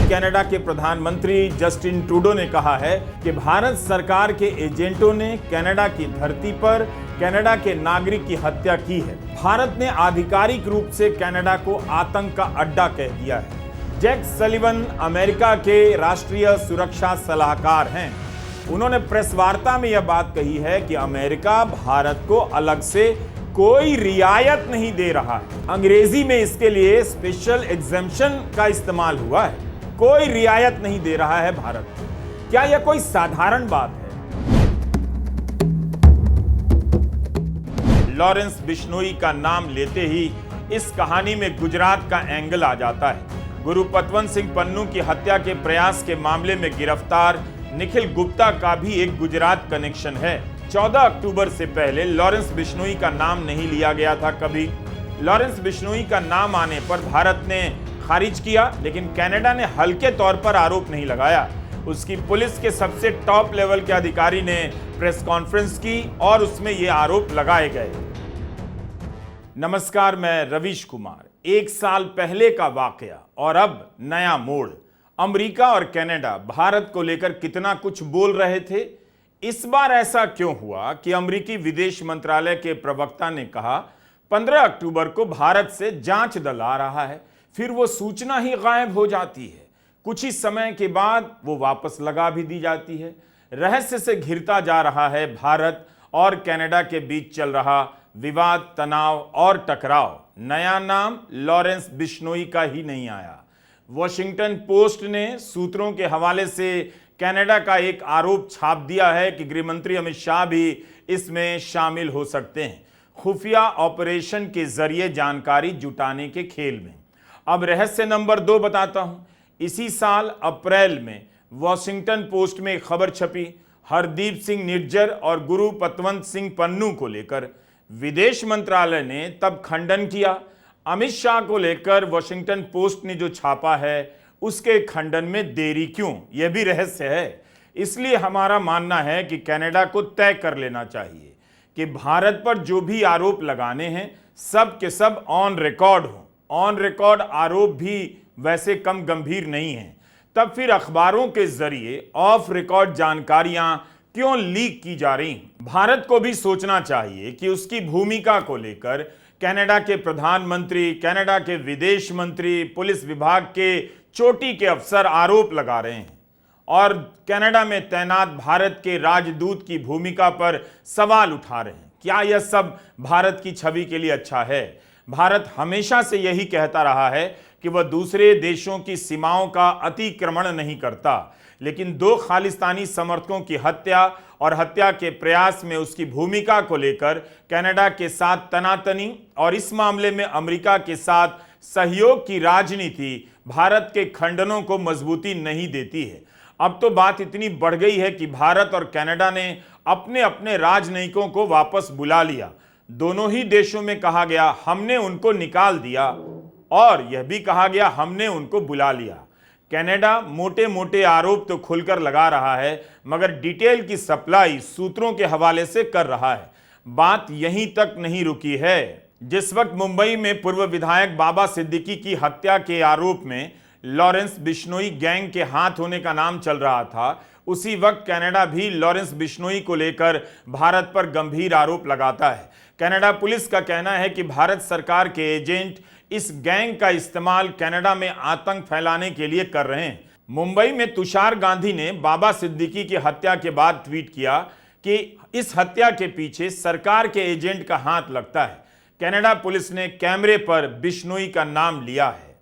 Canada के प्रधानमंत्री Justin Trudeau ने कहा है कि भारत सरकार के एजेंटों ने कनाडा की धरती पर कनाडा के नागरिक की हत्या की है। भारत ने आधिकारिक रूप से कनाडा को आतंक का अड्डा कह दिया है। जैक सलिवन अमेरिका के राष्ट्रीय सुरक्षा सलाहकार हैं। उन्होंने प्रेस वार्ता में यह बात कही है कि अमेरिका भारत को अलग से कोई रियायत नहीं दे रहा है। अंग्रेजी में इसके लिए स्पेशल एग्जेम्पशन का इस्तेमाल हुआ है। कोई रियायत नहीं दे रहा है भारत। क्या यह कोई साधारण बात है? लॉरेंस बिश्नोई का नाम लेते ही इस कहानी में गुजरात का एंगल आ जाता है। गुरु पतवंत सिंह पन्नू की हत्या के प्रयास के मामले में गिरफ्तार निखिल गुप्ता का भी एक गुजरात कनेक्शन है। 14 अक्टूबर से पहले लॉरेंस बिश्नोई का नाम नहीं लिया गया था कभी। लॉरेंस बिश्नोई का नाम आने पर भारत ने खारिज किया, लेकिन कनाडा ने हल्के तौर पर आरोप नहीं लगाया। उसकी पुलिस के सबसे टॉप लेवल के अधिकारी ने प्रेस कॉन्फ्रेंस की और उसमें ये आरोप लगाए गए। नमस्कार, मैं रवीश कुमार। एक साल पहले का वाकया और अब नया मोड़। अमेरिका और कनाडा भारत को लेकर कितना कुछ बोल रहे थे। इस बार ऐसा क्यों हुआ कि अमेरिकी विदेश मंत्रालय के प्रवक्ता ने कहा 15 अक्टूबर को भारत से जांच दल आ रहा है, फिर वो सूचना ही गायब हो जाती है। कुछ ही समय के बाद वो वापस लगा भी दी जाती है। रहस्य से घिरता जा रहा है भारत और कनाडा के बीच चल रहा विवाद, तनाव और टकराव। नया नाम लॉरेंस बिश्नोई का ही नहीं आया। वॉशिंगटन पोस्ट ने सूत्रों के हवाले से कनाडा का एक आरोप छाप दिया है कि गृहमंत्री अमित शाह भी इसमें शामिल हो सकते हैं, खुफिया ऑपरेशन के जरिए जानकारी जुटाने के खेल में। अब रहस्य नंबर 2 बताता हूं। इसी साल अप्रैल में वॉशिंगटन पोस्ट में एक खबर छपी। हरदीप सिंह निज्जर और गुरु पतवंत सिंह पन्नू को लेकर विदेश मंत्रालय ने तब खंडन किया। अमित शाह को लेकर वॉशिंगटन पोस्ट ने जो छापा है उसके खंडन में देरी क्यों, यह भी रहस्य है। इसलिए हमारा मानना है कि कनाडा को तय कर लेना चाहिए कि भारत पर जो भी आरोप लगाने हैं सब के सब ऑन रिकॉर्ड हो। ऑन रिकॉर्ड आरोप भी वैसे कम गंभीर नहीं हैं। तब फिर अखबारों के जरिए ऑफ रिकॉर्ड जानकारियां क्यों लीक की जा रही? भारत को भी सोचना चाहिए कि उसकी भूमिका को लेकर कनाडा के प्रधानमंत्री, कनाडा के विदेश मंत्री, पुलिस विभाग के चोटी के अफसर आरोप लगा रहे हैं और कनाडा में तैनात भारत के राजदूत की भूमिका पर सवाल उठा रहे हैं। क्या यह सब भारत की छवि के लिए अच्छा है? भारत हमेशा से यही कहता रहा है कि वह दूसरे देशों की सीमाओं का अतिक्रमण नहीं करता, लेकिन 2 खालिस्तानी समर्थकों की हत्या और हत्या के प्रयास में उसकी भूमिका को लेकर कनाडा के साथ तनातनी और इस मामले में अमेरिका के साथ सहयोग की राजनीति भारत के खंडनों को मजबूती नहीं देती है। अब तो बात इतनी बढ़ गई है कि भारत और कनाडा ने अपने अपने राजनयिकों को वापस बुला लिया। दोनों ही देशों में कहा गया हमने उनको निकाल दिया और यह भी कहा गया हमने उनको बुला लिया। कनाडा मोटे मोटे आरोप तो खुलकर लगा रहा है, मगर डिटेल की सप्लाई सूत्रों के हवाले से कर रहा है। बात यहीं तक नहीं रुकी है। जिस वक्त मुंबई में पूर्व विधायक बाबा सिद्दीकी की हत्या के आरोप में लॉरेंस बिश्नोई गैंग के हाथ होने का नाम चल रहा था, उसी वक्त कनाडा भी लॉरेंस बिश्नोई को लेकर भारत पर गंभीर आरोप लगाता है। कनाडा पुलिस का कहना है कि भारत सरकार के एजेंट इस गैंग का इस्तेमाल कनाडा में आतंक फैलाने के लिए कर रहे हैं। मुंबई में तुषार गांधी ने बाबा सिद्दीकी की हत्या के बाद ट्वीट किया कि इस हत्या के पीछे सरकार के एजेंट का हाथ लगता है। कनाडा पुलिस ने कैमरे पर बिश्नोई का नाम लिया है।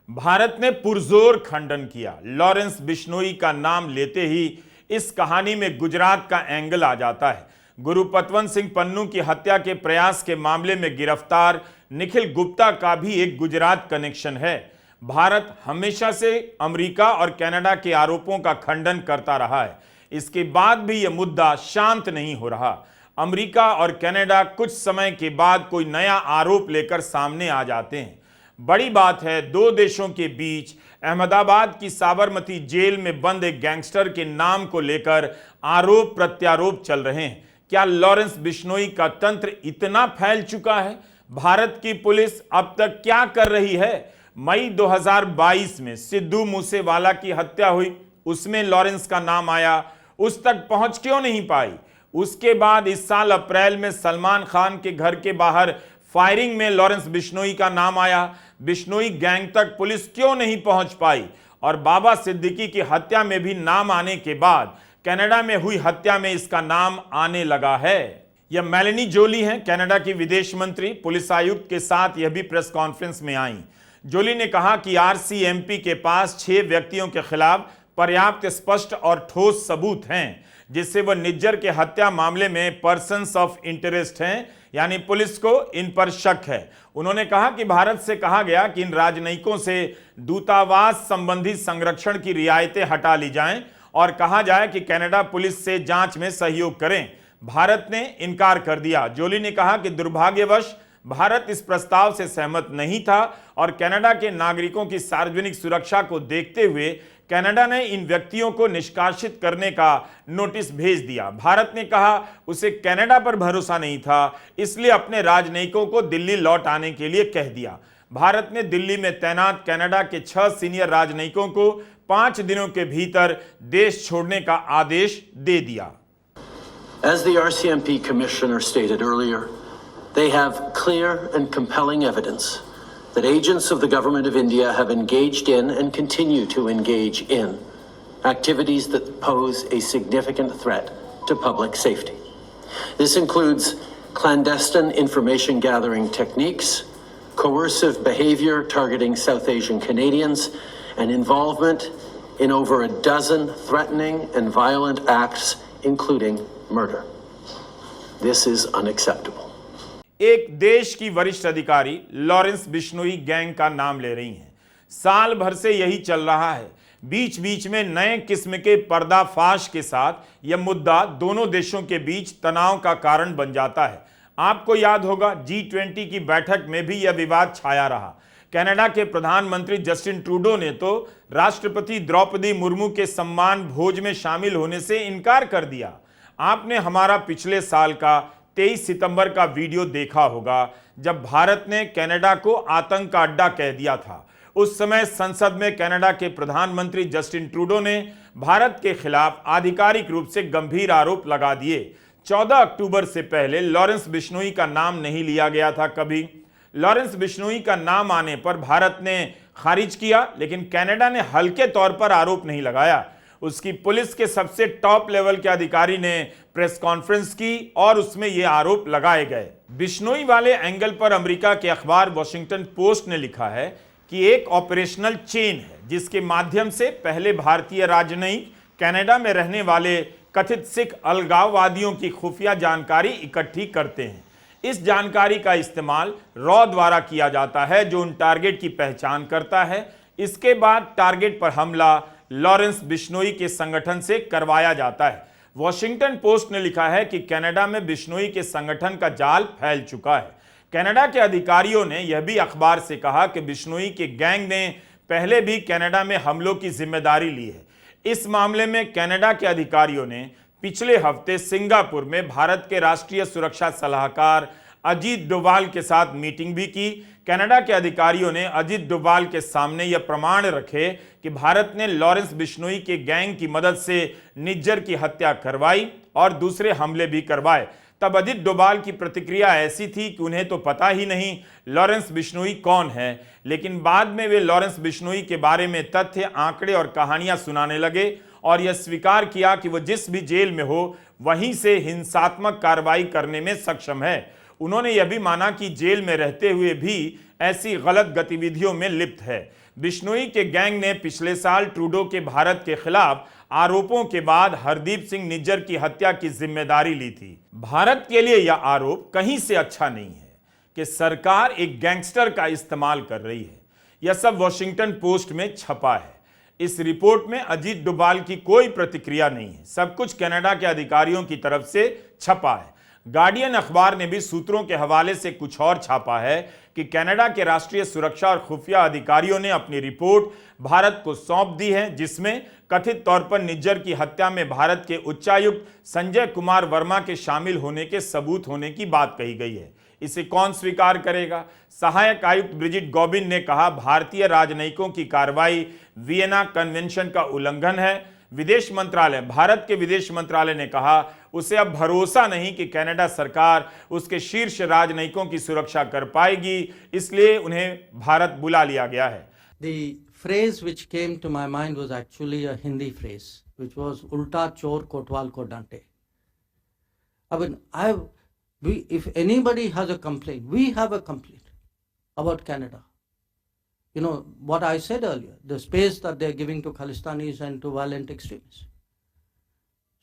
भारत ने पुरजोर खंडन किया। लॉरेंस बिश्नोई का नाम लेते ही इस कहानी में गुजरात का एंगल आ जाता है। गुरु पतवंत सिंह पन्नू की हत्या के प्रयास के मामले में गिरफ्तार निखिल गुप्ता का भी एक गुजरात कनेक्शन है। भारत हमेशा से अमेरिका और कनाडा के आरोपों का खंडन करता रहा है। इसके बाद भी यह मुद्दा शांत नहीं हो रहा। अमेरिका और कनाडा कुछ समय के बाद कोई नया आरोप लेकर सामने आ जाते हैं। बड़ी बात है, 2 देशों के बीच अहमदाबाद की साबरमती जेल में बंद एक गैंगस्टर के नाम को लेकर आरोप प्रत्यारोप चल रहे हैं। क्या लॉरेंस बिश्नोई का तंत्र इतना फैल चुका है? भारत की पुलिस अब तक क्या कर रही है? मई 2022 में सिद्धू मूसेवाला की हत्या हुई, उसमें लॉरेंस का नाम आया, उस तक पहुंच क्यों नहीं पाई? उसके बाद इस साल अप्रैल में सलमान खान के घर के बाहर फायरिंग में लॉरेंस बिश्नोई का नाम आया, बिश्नोई गैंग तक पुलिस क्यों नहीं पहुंच पाई? और बाबा सिद्दीकी की हत्या में भी नाम आने के बाद कनाडा में हुई हत्या में इसका नाम आने लगा है। यह मेलेनी जोली हैं, कनाडा की विदेश मंत्री, पुलिस आयुक्त के साथ यह भी प्रेस कॉन्फ्रेंस में आई। जोली ने कहा कि आरसीएमपी के पास 6 व्यक्तियों के खिलाफ पर्याप्त स्पष्ट और ठोस सबूत हैं, जिससे वह निज्जर के हत्या मामले में पर्सन्स ऑफ इंटरेस्ट हैं, यानी पुलिस को इन पर शक है। उन्होंने कहा कि भारत से कहा गया कि इन राजनयिकों से दूतावास संबंधी संरक्षण की रियायतें हटा ली जाएं और कहा जाए कि कनाडा पुलिस से जांच में सहयोग करें। भारत ने इनकार कर दिया। जोली ने कहा कि दुर्भाग्यवश भारत इस प्रस्ताव से सहमत नहीं था और कनाडा के नागरिकों की सार्वजनिक सुरक्षा को देखते हुए कनाडा ने इन व्यक्तियों को निष्कासित करने का नोटिस भेज दिया। भारत ने कहा उसे कनाडा पर भरोसा नहीं था, इसलिए अपने राजनयिकों को दिल्ली लौट आने के लिए कह दिया। भारत ने दिल्ली में तैनात कनाडा के 6 सीनियर राजनयिकों को 5 दिनों के भीतर देश छोड़ने का आदेश दे दिया। As the RCMP commissioner stated earlier, they have clear and compelling evidence that agents of the government of India have engaged in and continue to engage in activities that pose a significant threat to public safety. This includes clandestine information gathering techniques, coercive behavior targeting South Asian Canadians, and involvement in over a dozen threatening and violent acts, including murder. This is unacceptable. एक देश की वरिष्ठ अधिकारी Lawrence Bishnoi gang का नाम ले रही हैं। साल भर से यही चल रहा है। बीच बीच में नए किस्म के पर्दाफाश के साथ यह मुद्दा दोनों देशों के बीच तनाव का कारण बन जाता है। आपको याद होगा G20 की बैठक में भी यह विवाद छाया रहा। कनाडा के प्रधानमंत्री जस्टिन ट्रूडो ने तो राष्ट्रपति द्रौपदी मुर्मू के सम्मान भोज में शामिल होने से इनकार कर दिया। आपने हमारा पिछले साल का 23 सितंबर का वीडियो देखा होगा, जब भारत ने कनाडा को आतंक का अड्डा कह दिया था। उस समय संसद में कनाडा के प्रधानमंत्री जस्टिन ट्रूडो ने भारत के खिलाफ आधिकारिक रूप से गंभीर आरोप लगा दिए। 14 अक्टूबर से पहले लॉरेंस बिश्नोई का नाम नहीं लिया गया था कभी। लॉरेंस बिश्नोई का नाम आने पर भारत ने खारिज किया, लेकिन कनाडा ने हल्के तौर पर आरोप नहीं लगाया। उसकी पुलिस के सबसे टॉप लेवल के अधिकारी ने प्रेस कॉन्फ्रेंस की और उसमें यह आरोप लगाए गए। बिश्नोई वाले एंगल पर अमेरिका के अखबार वॉशिंगटन पोस्ट ने लिखा है कि एक ऑपरेशनल चेन है जिसके माध्यम से पहले भारतीय राजनयिक कनाडा में रहने वाले कथित सिख अलगाववादियों की खुफिया जानकारी इकट्ठी करते हैं। इस जानकारी का इस्तेमाल रॉ द्वारा किया जाता है, जो उन टारगेट की पहचान करता है। इसके बाद टारगेट पर हमला लॉरेंस बिश्नोई के संगठन से करवाया जाता है। वॉशिंगटन पोस्ट ने लिखा है कि कनाडा में बिश्नोई के संगठन का जाल फैल चुका है। कनाडा के अधिकारियों ने यह भी अखबार से कहा कि बिश्नोई के गैंग ने पहले भी कनाडा में हमलों की जिम्मेदारी ली है। इस मामले में कनाडा के अधिकारियों ने पिछले हफ्ते सिंगापुर में भारत के राष्ट्रीय सुरक्षा सलाहकार अजीत डोभाल के साथ मीटिंग भी की। कनाडा के अधिकारियों ने अजीत डोभाल के सामने यह प्रमाण रखे कि भारत ने लॉरेंस बिश्नोई के गैंग की मदद से निज्जर की हत्या करवाई और दूसरे हमले भी करवाए। तब अजीत डोभाल की प्रतिक्रिया ऐसी थी कि उन्हें तो पता ही नहीं लॉरेंस बिश्नोई कौन है, लेकिन बाद में वे लॉरेंस बिश्नोई के बारे में तथ्य, आंकड़े और कहानियां सुनाने लगे और यह स्वीकार किया कि वह जिस भी जेल में हो वहीं से हिंसात्मक कार्रवाई करने में सक्षम है। उन्होंने यह भी माना कि जेल में रहते हुए भी ऐसी गलत गतिविधियों में लिप्त है। बिश्नोई के गैंग ने पिछले साल ट्रूडो के भारत के खिलाफ आरोपों के बाद हरदीप सिंह निज्जर की हत्या की जिम्मेदारी ली थी। भारत के लिए यह आरोप कहीं से अच्छा नहीं है कि सरकार एक गैंगस्टर का इस्तेमाल कर रही है। यह सब वॉशिंगटन पोस्ट में छपा है। इस रिपोर्ट में अजीत डोभाल की कोई प्रतिक्रिया नहीं है। सब कुछ कनाडा के अधिकारियों की तरफ से छपा है। गार्डियन अखबार ने भी सूत्रों के हवाले से कुछ और छापा है कि कनाडा के राष्ट्रीय सुरक्षा और खुफिया अधिकारियों ने अपनी रिपोर्ट भारत को सौंप दी है, जिसमें कथित तौर पर निज्जर की हत्या में भारत के उच्चायुक्त संजय कुमार वर्मा के शामिल होने के सबूत होने की बात कही गई है। इसे कौन स्वीकार करेगा। सहायक आयुक्त ब्रिजिट गॉबिन ने कहा, भारतीय राजनयिकों की कार्रवाई वियना कन्वेंशन का उल्लंघन है। भारत के विदेश मंत्रालय ने कहा, उसे अब भरोसा नहीं कि कनाडा सरकार उसके शीर्ष राजनयिकों की सुरक्षा कर पाएगी, इसलिए उन्हें भारत बुला लिया गया है। The phrase which came to my mind was actually a Hindi phrase, which was "Ulta chor kotwal ko dante." I mean, if anybody has a complaint, we have a complaint about Canada. You know what I said earlier, the space that they're giving to Khalistanis and to violent extremists.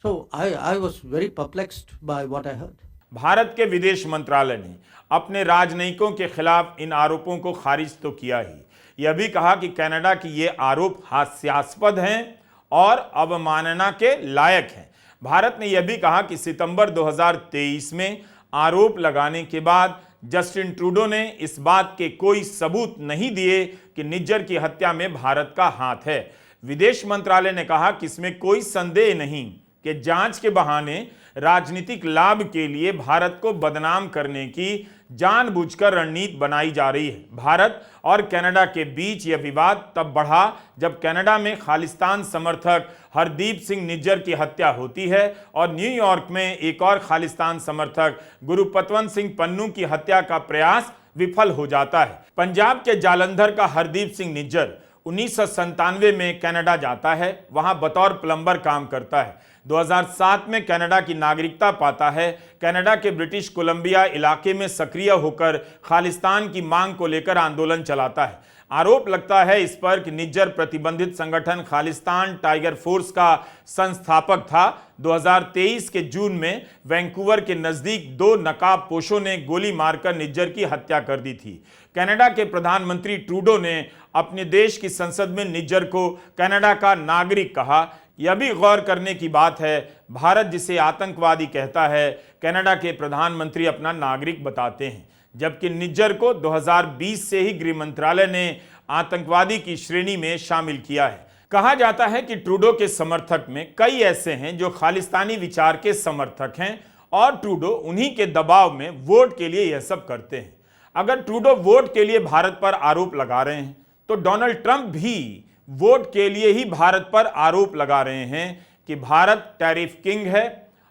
So I was very perplexed by what I heard. Bharat के विदेश मंत्रालय ने अपने राजनयिकों के खिलाफ इन आरोपों को खारिज तो किया ही, यह भी कहा कि कनाडा की ये आरोप हास्यास्पद हैं और अवमानना के लायक हैं। भारत ने यह भी कहा कि सितंबर 2023 में आरोप लगाने के बाद जस्टिन ट्रूडो ने इस बात के कोई सबूत नहीं दिए कि निज्जर की हत्या में भारत का हाथ है। विदेश मंत्रालय ने कहा कि इसमें कोई संदेह नहीं कि जांच के बहाने राजनीतिक लाभ के लिए भारत को बदनाम करने की जानबूझकर रणनीति बनाई जा रही है। भारत और कनाडा के बीच यह विवाद तब बढ़ा जब कनाडा में खालिस्तान समर्थक हरदीप सिंह निज्जर की हत्या होती है और न्यूयॉर्क में एक और खालिस्तान समर्थक गुरुपतवंत सिंह पन्नू की हत्या का प्रयास विफल हो जाता है। पंजाब के जालंधर का हरदीप सिंह निज्जर 1997 में कनाडा जाता है, वहां बतौर प्लम्बर काम करता है। 2007 में कनाडा की नागरिकता पाता है। कनाडा के ब्रिटिश कोलंबिया इलाके में सक्रिय होकर खालिस्तान की मांग को लेकर आंदोलन चलाता है। आरोप लगता है इस पर कि निज्जर प्रतिबंधित संगठन खालिस्तान टाइगर फोर्स का संस्थापक था। 2023 के जून में वैंकूवर के नजदीक 2 नकाबपोशों ने गोली मारकर निज्जर की हत्या कर दी थी। कनाडा के प्रधानमंत्री ट्रूडो ने अपने देश की संसद में निज्जर को कनाडा का नागरिक कहा। यह भी गौर करने की बात है, भारत जिसे आतंकवादी कहता है, कनाडा के प्रधानमंत्री अपना नागरिक बताते हैं, जबकि निज्जर को 2020 से ही गृह मंत्रालय ने आतंकवादी की श्रेणी में शामिल किया है। कहा जाता है कि ट्रूडो के समर्थक में कई ऐसे हैं जो खालिस्तानी विचार के समर्थक हैं और ट्रूडो उन्हीं के दबाव में वोट के लिए यह सब करते हैं। अगर ट्रूडो वोट के लिए भारत पर आरोप लगा रहे हैं तो डोनाल्ड ट्रंप भी वोट के लिए ही भारत पर आरोप लगा रहे हैं कि भारत टैरिफ किंग है।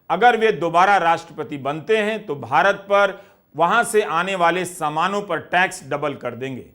अगर वे दोबारा राष्ट्रपति बनते हैं तो भारत पर वहां से आने वाले सामानों पर टैक्स डबल कर देंगे।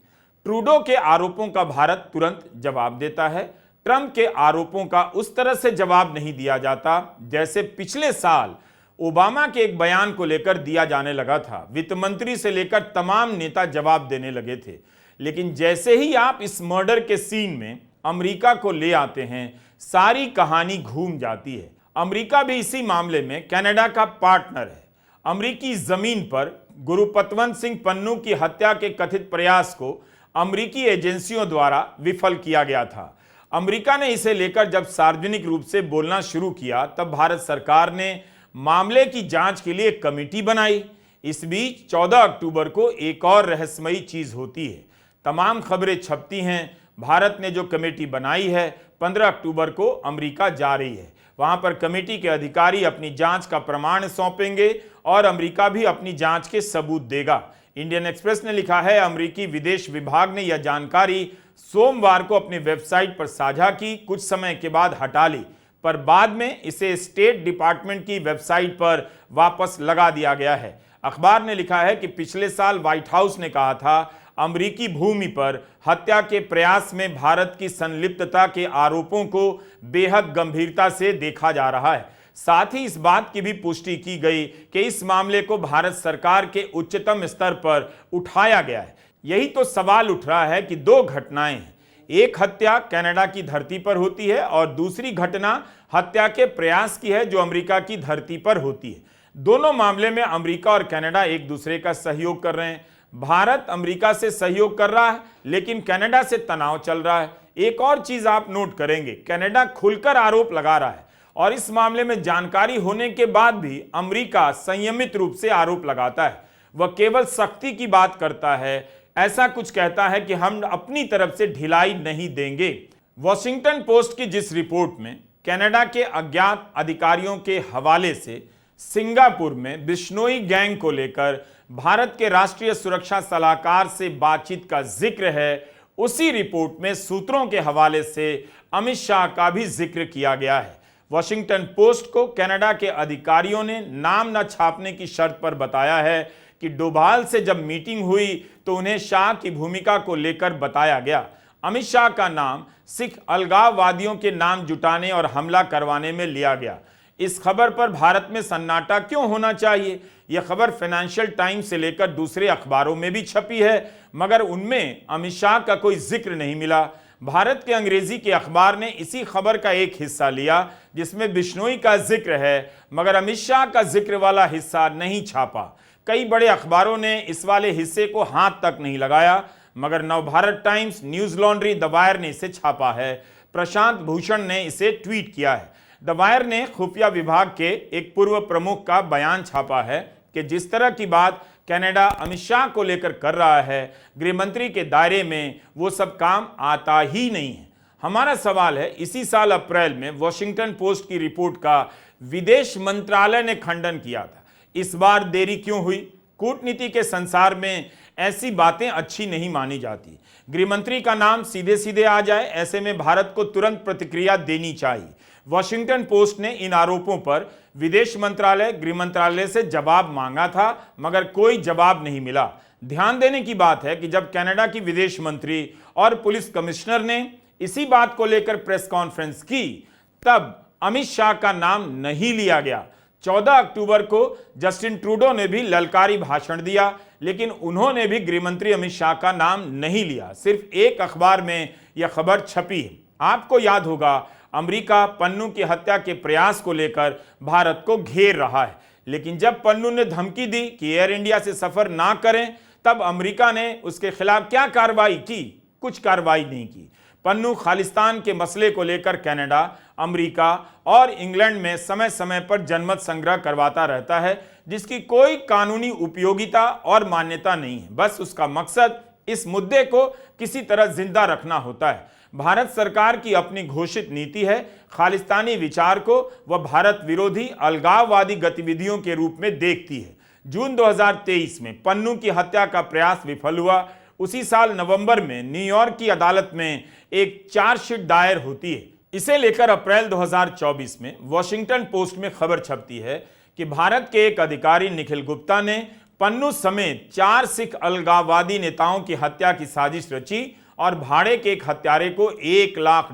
ट्रूडो के आरोपों का भारत तुरंत जवाब देता है। ट्रंप के आरोपों का उस तरह से जवाब नहीं दिया जाता जैसे पिछले साल ओबामा के एक बयान को लेकर दिया जाने लगा था। वित्त मंत्री से लेकर तमाम नेता जवाब देने लगे थे, लेकिन जैसे ही आप इस मर्डर के सीन में अमेरिका को ले आते हैं, सारी कहानी घूम जाती है। अमेरिका भी इसी मामले में कनाडा का पार्टनर है। अमेरिकी जमीन पर गुरुपतवंत सिंह पन्नू की हत्या के कथित प्रयास को अमेरिकी एजेंसियों द्वारा विफल किया गया था। अमेरिका ने इसे लेकर जब सार्वजनिक रूप से बोलना शुरू किया तब भारत सरकार ने मामले की जांच के लिए एक कमेटी बनाई। इस बीच 14 अक्टूबर को एक और रहस्यमयी चीज होती है। तमाम खबरें छपती हैं। भारत ने जो कमेटी बनाई है 15 अक्टूबर को अमेरिका जा रही है। वहां पर कमेटी के अधिकारी अपनी जांच का प्रमाण सौंपेंगे और अमेरिका भी अपनी जांच के सबूत देगा। इंडियन एक्सप्रेस ने लिखा है, अमेरिकी विदेश विभाग ने यह जानकारी सोमवार को अपनी वेबसाइट पर साझा की, कुछ समय के बाद हटा ली, पर बाद में इसे स्टेट डिपार्टमेंट की वेबसाइट पर वापस लगा दिया गया है। अखबार ने लिखा है कि पिछले साल व्हाइट हाउस ने कहा था, अमेरिकी भूमि पर हत्या के प्रयास में भारत की संलिप्तता के आरोपों को बेहद गंभीरता से देखा जा रहा है। साथ ही इस बात की भी पुष्टि की गई कि इस मामले को भारत सरकार के उच्चतम स्तर पर उठाया गया है। यही तो सवाल उठ रहा है कि 2 घटनाएं हैं। एक हत्या कनाडा की धरती पर होती है और दूसरी घटना हत्या के प्रयास की है जो अमेरिका की धरती पर होती है। दोनों मामले में अमेरिका और कनाडा एक दूसरे का सहयोग कर रहे हैं। भारत अमेरिका से सहयोग कर रहा है, लेकिन कनाडा से तनाव चल रहा है। एक और चीज आप नोट करेंगे, कनाडा खुलकर आरोप लगा रहा है और इस मामले में जानकारी होने के बाद भी अमेरिका संयमित रूप से आरोप लगाता है। वह केवल सख्ती की बात करता है, ऐसा कुछ कहता है कि हम अपनी तरफ से ढिलाई नहीं देंगे। वॉशिंगटन पोस्ट की जिस रिपोर्ट में कनाडा के अज्ञात अधिकारियों के हवाले से सिंगापुर में बिश्नोई गैंग को लेकर भारत के राष्ट्रीय सुरक्षा सलाहकार से बातचीत का जिक्र है। उसी रिपोर्ट में सूत्रों के हवाले से अमित शाह का भी जिक्र किया गया है। वॉशिंगटन पोस्ट को कनाडा के अधिकारियों ने नाम न छापने की शर्त पर बताया है कि डोभाल से जब मीटिंग हुई तो उन्हें शाह की भूमिका को लेकर बताया गया। अमित शाह का नाम सिख अलगाववादियों के नाम जुटाने और हमला करवाने में लिया गया। इस खबर पर भारत में सन्नाटा क्यों होना चाहिए? यह खबर फाइनेंशियल टाइम्स से लेकर दूसरे अखबारों में भी छपी है, मगर उनमें अमित शाह का कोई जिक्र नहीं मिला। भारत के अंग्रेजी के अखबार ने इसी खबर का एक हिस्सा लिया जिसमें बिश्नोई का जिक्र है, मगर अमित शाह का जिक्र वाला हिस्सा नहीं छापा। कई बड़े अखबारों ने इस वाले हिस्से को हाथ तक नहीं लगाया, मगर Navbharat times, news laundry, the wire ने इसे छापा है। प्रशांत भूषण ने इसे ट्वीट किया है। द वायर ने खुफिया विभाग के एक पूर्व प्रमुख का बयान छापा है कि जिस तरह की बात कनाडा अमित शाह को लेकर कर रहा है, गृह मंत्री के दायरे में वो सब काम आता ही नहीं है। हमारा सवाल है, इसी साल अप्रैल में वॉशिंगटन पोस्ट की रिपोर्ट का विदेश मंत्रालय ने खंडन किया था। इस बार देरी क्यों हुई? कूटनीति के संसार में ऐसी बातें अच्छी नहीं मानी जाती। गृह मंत्री का नाम सीधे सीधे आ जाए, ऐसे में भारत को तुरंत प्रतिक्रिया देनी चाहिए। वॉशिंगटन पोस्ट ने इन आरोपों पर विदेश मंत्रालय, गृह मंत्रालय से जवाब मांगा था, मगर कोई जवाब नहीं मिला। ध्यान देने की बात है कि जब कनाडा की विदेश मंत्री और पुलिस कमिश्नर ने इसी बात को लेकर प्रेस कॉन्फ्रेंस की, तब अमित शाह का नाम नहीं लिया गया। 14 अक्टूबर को जस्टिन ट्रूडो ने भी ललकारी भाषण दिया, लेकिन उन्होंने भी गृहमंत्री अमित शाह का नाम नहीं लिया। सिर्फ एक अखबार में यह खबर छपी है। आपको याद होगा, अमेरिका पन्नू की हत्या के प्रयास को लेकर भारत को घेर रहा है, लेकिन जब पन्नू ने धमकी दी कि एयर इंडिया से सफर ना करें, तब अमेरिका ने उसके खिलाफ क्या कार्रवाई की? कुछ कार्रवाई नहीं की। पन्नू खालिस्तान के मसले को लेकर कनाडा, अमेरिका और इंग्लैंड में समय समय पर जनमत संग्रह करवाता रहता है, जिसकी कोई कानूनी उपयोगिता और मान्यता नहीं है। बस उसका मकसद इस मुद्दे को किसी तरह जिंदा रखना होता है। भारत सरकार की अपनी घोषित नीति है, खालिस्तानी विचार को वह भारत विरोधी अलगाववादी गतिविधियों के रूप में देखती है। जून 2023 में पन्नू की हत्या का प्रयास विफल हुआ। उसी साल नवंबर में न्यूयॉर्क की अदालत में एक चार्जशीट दायर होती है। इसे लेकर अप्रैल 2024 में वॉशिंगटन पोस्ट में खबर छपती है कि भारत के एक अधिकारी निखिल गुप्ता ने पन्नू समेत 4 सिख अलगाववादी नेताओं की हत्या की साजिश रची और भाड़े के एक हत्यारे को $1 लाख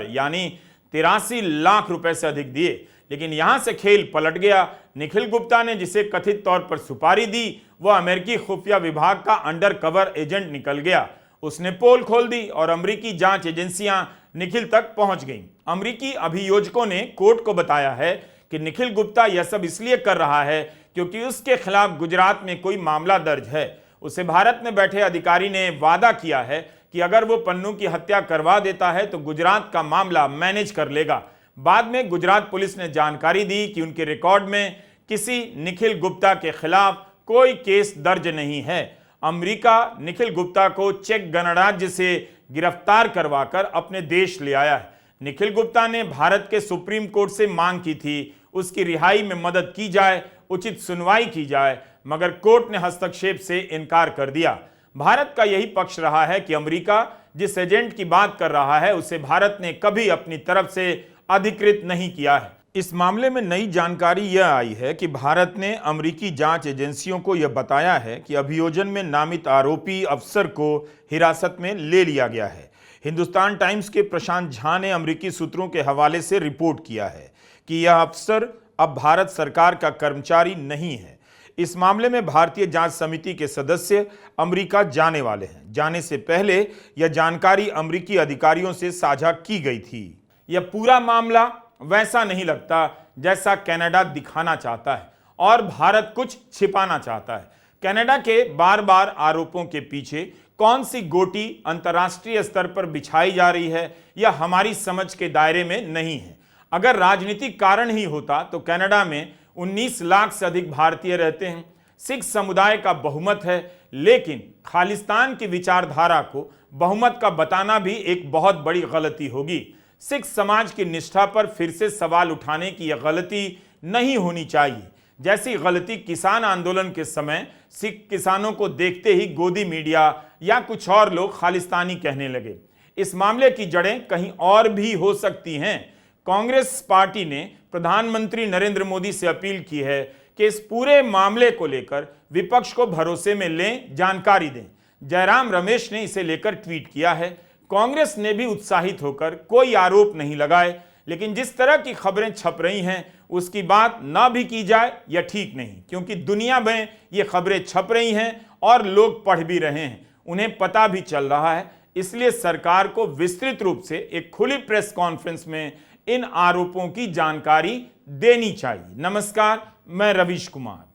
यानी 83 लाख रुपए से अधिक दिए। लेकिन यहां से खेल पलट गया। निखिल गुप्ता ने जिसे कथित तौर पर सुपारी दी, वह अमेरिकी खुफिया विभाग का अंडर कवर एजेंट निकल गया। उसने पोल खोल दी और अमेरिकी जांच एजेंसियां निखिल तक पहुंच गईं। अमेरिकी अभियोजकों ने कोर्ट को बताया है कि निखिल गुप्ता यह सब इसलिए कर रहा है क्योंकि उसके खिलाफ गुजरात में कोई मामला दर्ज है। उसे भारत में बैठे अधिकारी ने वादा किया है कि अगर वो पन्नू की हत्या करवा देता है तो गुजरात का मामला मैनेज कर लेगा। बाद में गुजरात पुलिस ने जानकारी दी कि उनके रिकॉर्ड में किसी निखिल गुप्ता के खिलाफ कोई केस दर्ज नहीं है। अमेरिका निखिल गुप्ता को चेक गणराज्य से गिरफ्तार करवाकर अपने देश ले आया है। निखिल गुप्ता ने भारत के सुप्रीम कोर्ट से मांग की थी उसकी रिहाई में मदद की जाए, उचित सुनवाई की जाए, मगर कोर्ट ने हस्तक्षेप से इनकार कर दिया। भारत का यही पक्ष रहा है कि अमेरिका जिस एजेंट की बात कर रहा है उसे भारत ने कभी अपनी तरफ से अधिकृत नहीं किया है। इस मामले में नई जानकारी यह आई है कि भारत ने अमेरिकी जांच एजेंसियों को यह बताया है कि अभियोजन में नामित आरोपी अफसर को हिरासत में ले लिया गया है। हिंदुस्तान टाइम्स के प्रशांत झा ने अमेरिकी सूत्रों के हवाले से रिपोर्ट किया है कि यह अफसर अब भारत सरकार का कर्मचारी नहीं है। इस मामले में भारतीय जांच समिति के सदस्य अमेरिका जाने वाले हैं। जाने से पहले यह जानकारी अमेरिकी अधिकारियों से साझा की गई थी। यह पूरा मामला वैसा नहीं लगता जैसा कनाडा दिखाना चाहता है और भारत कुछ छिपाना चाहता है। कनाडा के बार बार आरोपों के पीछे कौन सी गोटी अंतर्राष्ट्रीय स्तर पर बिछाई जा रही है, यह हमारी समझ के दायरे में नहीं है। अगर राजनीतिक कारण ही होता तो कनाडा में 19 लाख से अधिक भारतीय रहते हैं, सिख समुदाय का बहुमत है, लेकिन खालिस्तान की विचारधारा को बहुमत का बताना भी एक बहुत बड़ी गलती होगी। सिख समाज की निष्ठा पर फिर से सवाल उठाने की यह गलती नहीं होनी चाहिए। जैसी गलती किसान आंदोलन के समय सिख किसानों को देखते ही गोदी मीडिया या कुछ और लोग खालिस्तानी कहने लगे। इस मामले की जड़ें कहीं और भी हो सकती हैं। कांग्रेस पार्टी ने प्रधानमंत्री नरेंद्र मोदी से अपील की है कि इस पूरे मामले को लेकर विपक्ष को भरोसे में लें, जानकारी दें। जयराम रमेश ने इसे लेकर ट्वीट किया है। कांग्रेस ने भी उत्साहित होकर कोई आरोप नहीं लगाए, लेकिन जिस तरह की खबरें छप रही हैं उसकी बात ना भी की जाए यह ठीक नहीं, क्योंकि दुनिया में ये खबरें छप रही हैं और लोग पढ़ भी रहे हैं, उन्हें पता भी चल रहा है। इसलिए सरकार को विस्तृत रूप से एक खुली प्रेस कॉन्फ्रेंस में इन आरोपों की जानकारी देनी चाहिए। नमस्कार, मैं रवीश कुमार।